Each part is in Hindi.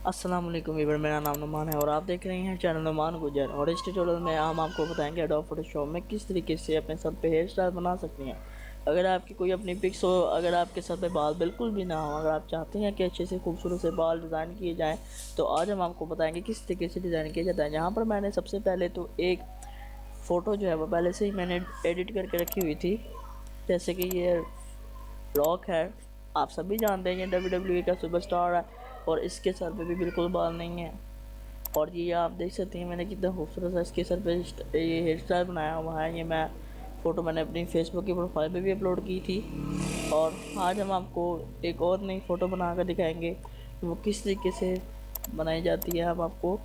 अस्सलाम वालेकुम वीवर, मेरा नाम नुमान है और आप देख रहे हैं चैनल नुमान गुजर। और इस ट्यूटोरियल में हम आपको बताएंगे एडोब फोटोशॉप में किस तरीके से अपने सर पे हेयर स्टाइल बना सकते हैं। अगर आपकी कोई अपनी पिक्स हो, अगर आपके सर पे बाल बिल्कुल भी ना हो, अगर आप चाहते हैं कि अच्छे से खूबसूरत से बाल डिज़ाइन किए जाएँ, तो आज हम आपको बताएंगे किस तरीके से डिज़ाइन किया जाता है। यहाँ पर मैंने सबसे पहले तो एक फ़ोटो जो है वो पहले से ही मैंने एडिट करके रखी हुई थी। जैसे कि ये रॉक है, आप सभी जानते हैं ये WWE का सुपरस्टार है और इसके सर पे भी बिल्कुल बाल नहीं है। और ये आप देख सकते हैं मैंने कितना खूबसूरत सा इसके सर पे ये हेयर स्टाइल बनाया हुआ है। ये मैं फ़ोटो मैंने अपनी फेसबुक की प्रोफाइल पे भी अपलोड की थी। और आज हम आपको एक और नई फ़ोटो बना कर दिखाएंगे कि वो किस तरीके से बनाई जाती है। हम आपको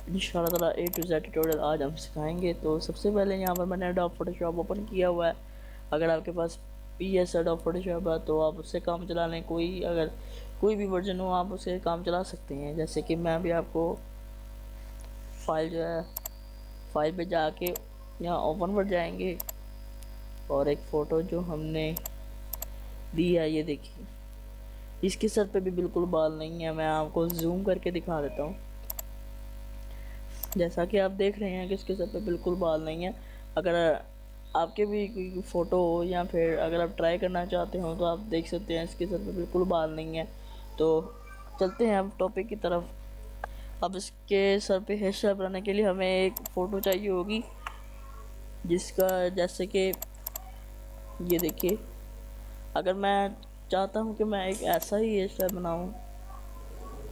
इंशाल्लाह ताला A to Z ट्यूटोरियल आज हम सिखाएंगे। तो सबसे पहले यहाँ पर मैंने एडोब फोटोशॉप ओपन किया हुआ है। अगर आपके पास PS एडोब फोटोशॉप है तो आप उससे काम चला लें। अगर कोई भी वर्जन हो आप उससे काम चला सकते हैं। जैसे कि मैं भी आपको फाइल जो है, फाइल पे जाके यहाँ ओपन पर जाएंगे और एक फ़ोटो जो हमने दी है ये देखिए, इसके सर पे भी बिल्कुल बाल नहीं है। मैं आपको जूम करके दिखा देता हूँ। जैसा कि आप देख रहे हैं कि इसके सर पे बिल्कुल बाल नहीं है। अगर आपके भी कोई फ़ोटो हो या फिर अगर आप ट्राई करना चाहते हो तो आप देख सकते हैं इसके सर पे बिल्कुल बाल नहीं है। तो चलते हैं अब टॉपिक की तरफ। अब इसके सर पे हेयर स्टाइल बनाने के लिए हमें एक फ़ोटो चाहिए होगी, जिसका जैसे कि ये देखिए, अगर मैं चाहता हूँ कि मैं एक ऐसा ही हेयर स्टाइल बनाऊँ,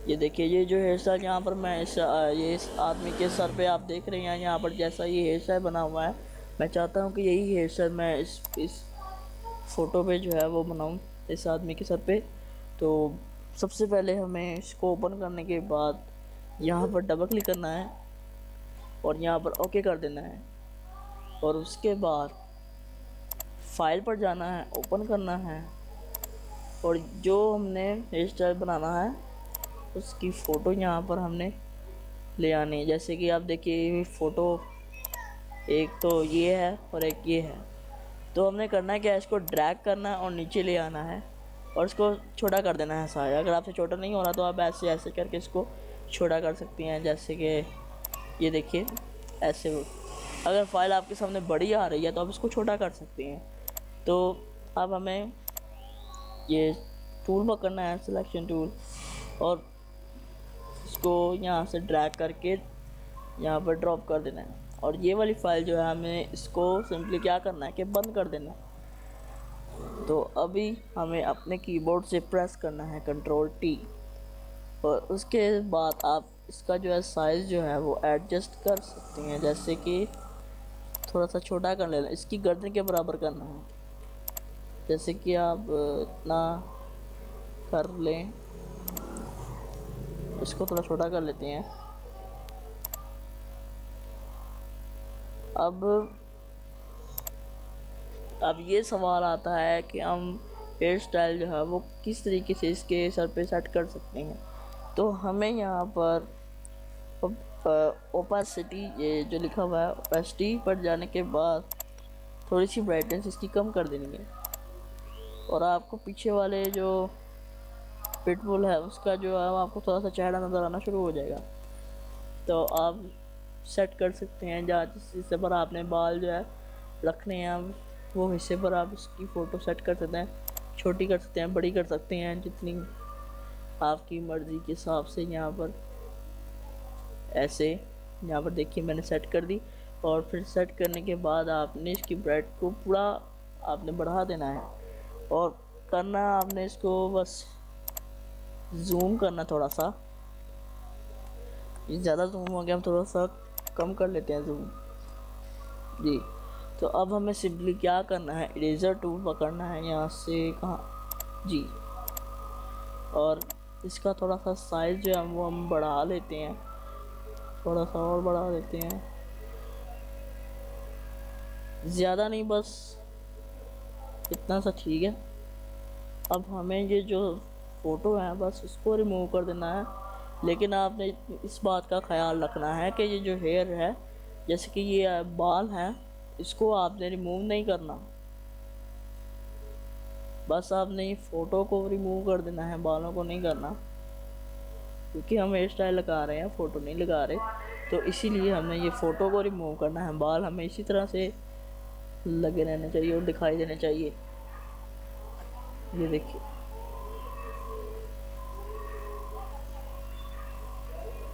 ये देखिए ये जो हेयर स्टाइल यहाँ पर मैं इस आदमी के सर पे आप देख रहे हैं, यहाँ पर जैसा ये हेयर स्टाइल बना हुआ है, मैं चाहता हूँ कि यही हेयर स्टाइल मैं इस फ़ोटो पे जो है वो बनाऊँ इस आदमी के सर पे। तो सबसे पहले हमें इसको ओपन करने के बाद यहाँ पर डबल क्लिक करना है और यहाँ पर ओके कर देना है। और उसके बाद फाइल पर जाना है, ओपन करना है और जो हमने हेयर स्टाइल बनाना है उसकी फ़ोटो यहाँ पर हमने ले आनी है। जैसे कि आप देखिए फ़ोटो एक तो ये है और एक ये है। तो हमने करना है क्या, इसको ड्रैग करना है और नीचे ले आना है और इसको छोटा कर देना है सारा। अगर आपसे छोटा नहीं हो रहा तो आप ऐसे ऐसे करके इसको छोटा कर सकती हैं। जैसे कि ये देखिए ऐसे। अगर फाइल आपके सामने बड़ी आ रही है तो आप इसको छोटा कर सकते हैं। तो अब हमें ये टूल पकड़ना है, सिलेक्शन टूल, और इसको यहाँ से ड्रैग करके यहाँ पर ड्रॉप कर देना है। और ये वाली फाइल जो है हमें इसको सिंपली क्या करना है कि बंद कर देना है। तो अभी हमें अपने कीबोर्ड से प्रेस करना है Ctrl+T और उसके बाद आप इसका जो है साइज़ जो है वो एडजस्ट कर सकते हैं। जैसे कि थोड़ा सा छोटा कर लेना, इसकी गर्दन के बराबर करना है। जैसे कि आप इतना कर लें, इसको थोड़ा छोटा कर लेते हैं। अब ये सवाल आता है कि हम हेयर स्टाइल जो है वो किस तरीके से इसके सर पे सेट कर सकते हैं। तो हमें यहाँ पर ओपासिटी, ये जो लिखा हुआ है ओपेसिटी पर जाने के बाद थोड़ी सी ब्राइटनेस इसकी कम कर देनी है। और आपको पीछे वाले जो पिटबुल है उसका जो है आपको थोड़ा सा चेहरा नज़र आना शुरू हो जाएगा। तो आप सेट कर सकते हैं जहाँ जिस हिस्से पर आपने बाल जो है रखने हैं, वो हिस्से पर आप इसकी फ़ोटो सेट कर सकते हैं। छोटी कर सकते हैं, बड़ी कर सकते हैं, जितनी आपकी मर्ज़ी के हिसाब से। यहाँ पर ऐसे, यहाँ पर देखिए मैंने सेट कर दी। और फिर सेट करने के बाद आपने इसकी ब्राइट को पूरा आपने बढ़ा देना है और करना आपने इसको बस जूम करना थोड़ा सा। ये ज़्यादा जूम हो गया, हम थोड़ा सा कम कर लेते हैं जूम जी। तो अब हमें सिंपली क्या करना है, इरेज़र टूल पकड़ना है यहाँ से, कहाँ जी, और इसका थोड़ा सा साइज़ जो है वो हम बढ़ा लेते हैं, थोड़ा सा और बढ़ा देते हैं, ज़्यादा नहीं, बस इतना सा ठीक है। अब हमें ये जो फ़ोटो है बस इसको रिमूव कर देना है। लेकिन आपने इस बात का ख्याल रखना है कि ये जो हेयर है, जैसे कि ये बाल हैं, इसको आपने रिमूव नहीं करना। बस आपने ये फ़ोटो को रिमूव कर देना है, बालों को नहीं करना। क्योंकि हम हेयर स्टाइल लगा रहे हैं, फ़ोटो नहीं लगा रहे, तो इसीलिए हमने ये फ़ोटो को रिमूव करना है। बाल हमें इसी तरह से लगे रहने चाहिए और दिखाई देने चाहिए। ये देखिए,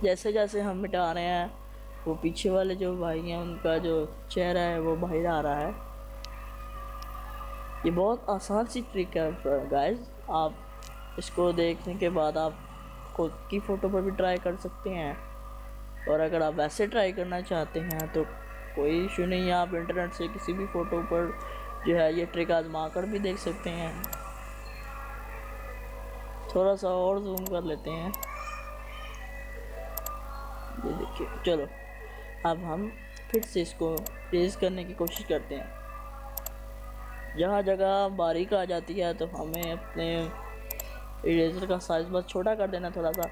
जैसे जैसे हम मिटा रहे हैं, वो पीछे वाले जो भाई हैं उनका जो चेहरा है वो बाहर आ रहा है। ये बहुत आसान सी ट्रिक है गाइस, आप इसको देखने के बाद आप खुद की फ़ोटो पर भी ट्राई कर सकते हैं, और अगर आप वैसे ट्राई करना चाहते हैं तो कोई इशू नहीं है, आप इंटरनेट से किसी भी फ़ोटो पर जो है ये ट्रिक आजमा कर भी देख सकते हैं। थोड़ा सा और जूम कर लेते हैं, ये देखिए। चलो अब हम फिर से इसको तेज़ करने की कोशिश करते हैं। जहाँ जगह बारीक आ जाती है तो हमें अपने इरेजर का साइज़ बस छोटा कर देना थोड़ा सा,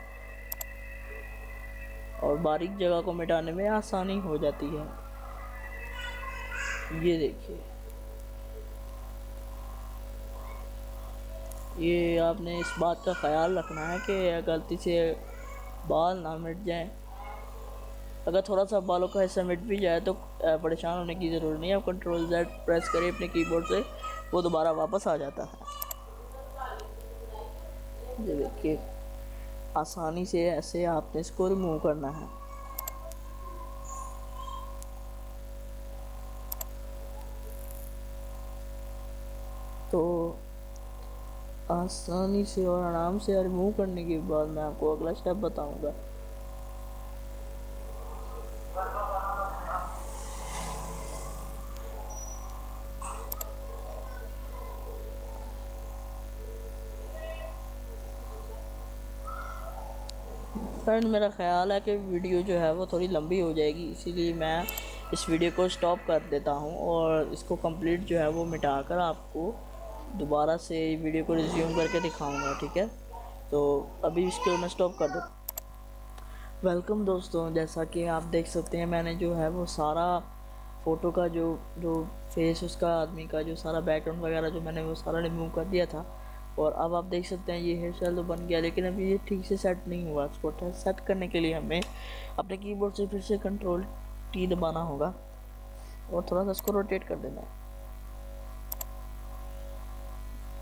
और बारीक जगह को मिटाने में आसानी हो जाती है। ये देखिए, ये आपने इस बात का ख्याल रखना है कि गलती से बाल ना मिट जाएं। अगर थोड़ा सा बालों का हिस्सा मिट भी जाए तो परेशान होने की ज़रूरत नहीं है। आप कंट्रोल Z प्रेस करें अपने कीबोर्ड से, वो दोबारा वापस आ जाता है। ये देखिए, आसानी से ऐसे आपने इसको रिमूव करना है। तो आसानी से और आराम से रिमूव करने के बाद मैं आपको अगला स्टेप बताऊंगा। फ्रेंड, मेरा ख़्याल है कि वीडियो जो है वो थोड़ी लंबी हो जाएगी, इसीलिए मैं इस वीडियो को स्टॉप कर देता हूँ और इसको कंप्लीट जो है वो मिटा कर आपको दोबारा से वीडियो को रिज्यूम करके दिखाऊंगा, ठीक है। तो अभी इसको मैं स्टॉप कर दूँ। वेलकम दोस्तों, जैसा कि आप देख सकते हैं मैंने जो है वो सारा फ़ोटो का जो जो फेस उसका आदमी का जो सारा बैकग्राउंड वगैरह जो मैंने वो सारा रिमूव कर दिया था, और अब आप देख सकते हैं ये हेयर स्टाइल तो बन गया, लेकिन अभी ये ठीक से सेट नहीं हुआ। इसको सेट करने के लिए हमें अपने कीबोर्ड से फिर से Ctrl+T दबाना होगा और थोड़ा सा इसको रोटेट कर देना है।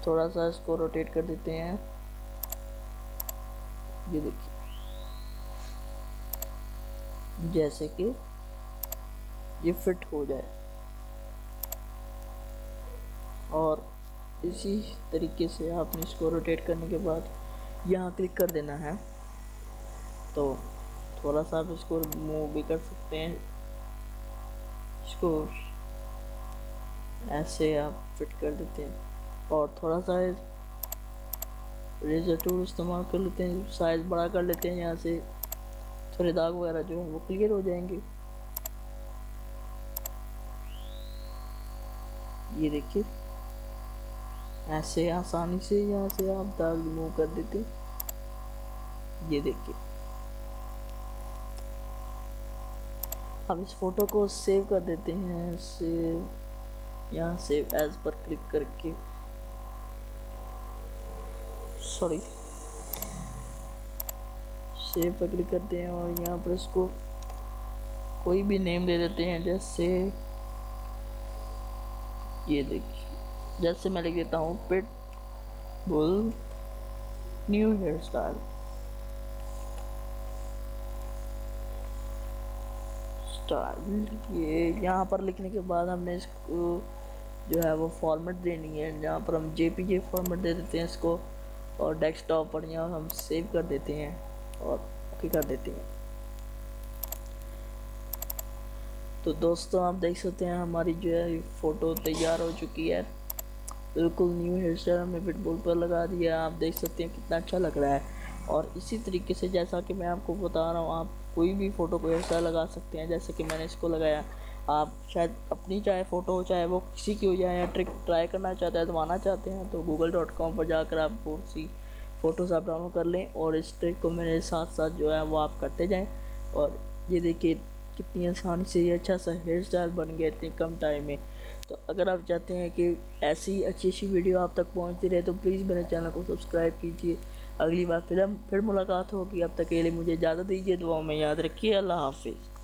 थोड़ा सा इसको रोटेट कर देते हैं, ये देखिए, जैसे कि ये फिट हो जाए। और इसी तरीके से आपने इसको रोटेट करने के बाद यहाँ क्लिक कर देना है। तो थोड़ा सा आप इसको मूव भी कर सकते हैं, इसको ऐसे आप फिट कर देते हैं, और थोड़ा सा रेजर टूल इस्तेमाल कर लेते हैं, साइज़ बड़ा कर लेते हैं, यहाँ से थोड़े दाग वगैरह जो है वो क्लियर हो जाएंगे। ये देखिए, ऐसे आसानी से यहाँ से आप दाग रिमूव कर देते। ये देखिए, अब इस फोटो को सेव कर देते हैं। सेव, यहाँ सेव एज पर क्लिक करके, सॉरी, सेव पर क्लिक करते हैं और यहाँ पर इसको कोई भी नेम दे देते हैं, जैसे ये देखिए, जैसे मैं लिख देता हूँ पिटबुल न्यू हेयर स्टाइल। ये यहाँ पर लिखने के बाद हमने इसको जो है वो फॉर्मेट देनी है, जहाँ पर हम JPG फॉर्मेट दे देते हैं इसको, और डेस्कटॉप पर यहाँ हम सेव कर देते हैं और ओके कर देते हैं। तो दोस्तों आप देख सकते हैं हमारी जो है फ़ोटो तैयार हो चुकी है। बिल्कुल न्यू हेयर स्टाइल हमने पिटबुल पर लगा दिया, आप देख सकते हैं कितना अच्छा लग रहा है। और इसी तरीके से जैसा कि मैं आपको बता रहा हूँ, आप कोई भी फ़ोटो को हेयर स्टाइल लगा सकते हैं, जैसे कि मैंने इसको लगाया। आप शायद अपनी चाहे फ़ोटो हो, चाहे वो किसी की हो जाए, या ट्रिक ट्राई करना चाहते हैं, आजमाना चाहते हैं, तो google.com पर जाकर आप बहुत सी फ़ोटोज़ आप डाउनलोड कर लें, और इस ट्रिक को मेरे साथ साथ जो है वो आप करते जाएँ। और ये देखिए कितनी आसानी से ये अच्छा सा हेयर स्टाइल बन गया इतने कम टाइम में। तो अगर आप चाहते हैं कि ऐसी अच्छी वीडियो आप तक पहुंचती रहे तो प्लीज़ मेरे चैनल को सब्सक्राइब कीजिए। अगली बार फिर मुलाकात होगी। अब तक के लिए मुझे इजाज़त दीजिए, दुआओं में याद रखिए। अल्लाह हाफ़िज़।